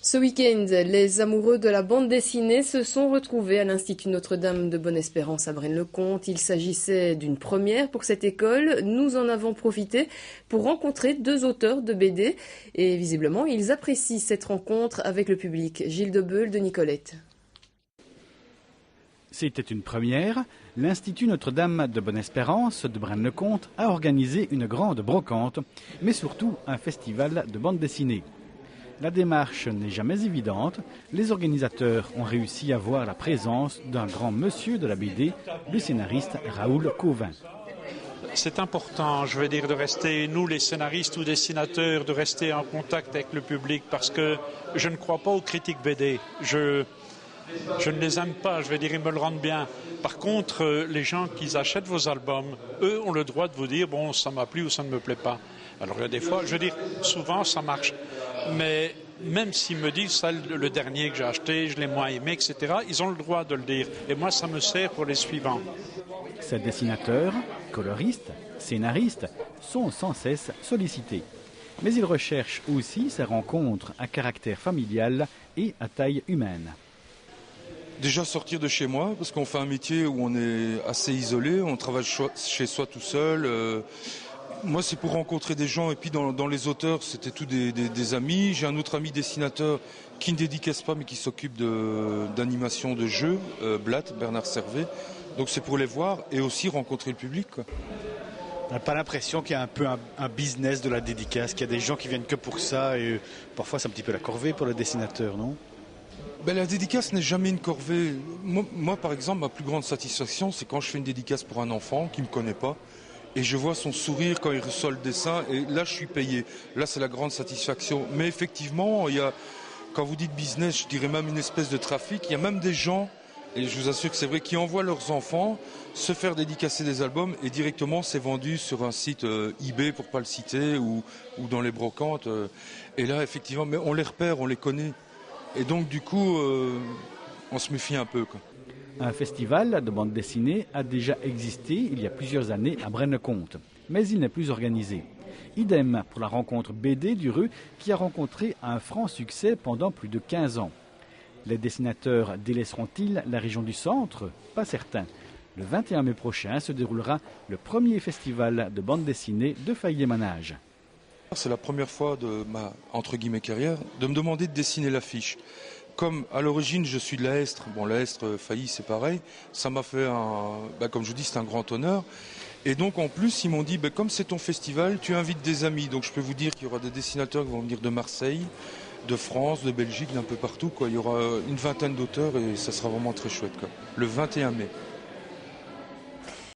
Ce week-end, les amoureux de la bande dessinée se sont retrouvés à l'Institut Notre-Dame de Bonne-Espérance à Braine-le-Comte. Il s'agissait d'une première pour cette école. Nous en avons profité pour rencontrer deux auteurs de BD et visiblement, ils apprécient cette rencontre avec le public. Gilles Debeul de Nicolette. C'était une première. L'Institut Notre-Dame de Bonne-Espérance de Braine-le-Comte a organisé une grande brocante, mais surtout un festival de bande dessinée. La démarche n'est jamais évidente. Les organisateurs ont réussi à voir la présence d'un grand monsieur de la BD, le scénariste Raoul Cauvin. C'est important, je veux dire, de rester, nous les scénaristes ou dessinateurs, de rester en contact avec le public parce que je ne crois pas aux critiques BD. Je ne les aime pas, je veux dire, ils me le rendent bien. Par contre, les gens qui achètent vos albums, eux ont le droit de vous dire, bon, ça m'a plu ou ça ne me plaît pas. Alors, il y a des fois, je veux dire, souvent, ça marche. Mais même s'ils me disent, ça, le dernier que j'ai acheté, je l'ai moins aimé, etc., ils ont le droit de le dire. Et moi, ça me sert pour les suivants. Ces dessinateurs, coloristes, scénaristes sont sans cesse sollicités. Mais ils recherchent aussi ces rencontres à caractère familial et à taille humaine. Déjà sortir de chez moi, parce qu'on fait un métier où on est assez isolé, on travaille chez soi tout seul. Moi, c'est pour rencontrer des gens. Et puis, dans les auteurs, c'était tous des amis. J'ai un autre ami dessinateur qui ne dédicace pas, mais qui s'occupe d'animation de jeux, Blatt, Bernard Servet. Donc, c'est pour les voir et aussi rencontrer le public, quoi. On n'a pas l'impression qu'il y a un peu un business de la dédicace, qu'il y a des gens qui viennent que pour ça. Et parfois, c'est un petit peu la corvée pour le dessinateur, non ? Ben, la dédicace n'est jamais une corvée. Moi, par exemple, ma plus grande satisfaction, c'est quand je fais une dédicace pour un enfant qui ne me connaît pas. Et je vois son sourire quand il reçoit le dessin, et là je suis payé. Là c'est la grande satisfaction. Mais effectivement, il y a, quand vous dites business, je dirais même une espèce de trafic. Il y a même des gens, et je vous assure que c'est vrai, qui envoient leurs enfants se faire dédicacer des albums, et directement c'est vendu sur un site eBay, pour pas le citer, ou dans les brocantes. Et là effectivement, mais on les repère, on les connaît. Et donc du coup, on se méfie un peu, quoi. Un festival de bande dessinée a déjà existé il y a plusieurs années à Braine-le-Comte, mais il n'est plus organisé. Idem pour la rencontre BD du Rue qui a rencontré un franc succès pendant plus de 15 ans. Les dessinateurs délaisseront-ils la région du centre ? Pas certain. Le 21 mai prochain se déroulera le premier festival de bande dessinée de Faillé-Manage. C'est la première fois de ma, entre guillemets, carrière de me demander de dessiner l'affiche. Comme à l'origine je suis de la Hestre, bon la Hestre Failly c'est pareil, ça m'a fait comme je vous dis, c'est un grand honneur. Et donc en plus ils m'ont dit, comme c'est ton festival, tu invites des amis. Donc je peux vous dire qu'il y aura des dessinateurs qui vont venir de Marseille, de France, de Belgique, d'un peu partout, quoi. Il y aura une vingtaine d'auteurs et ça sera vraiment très chouette, quoi. Le 21 mai.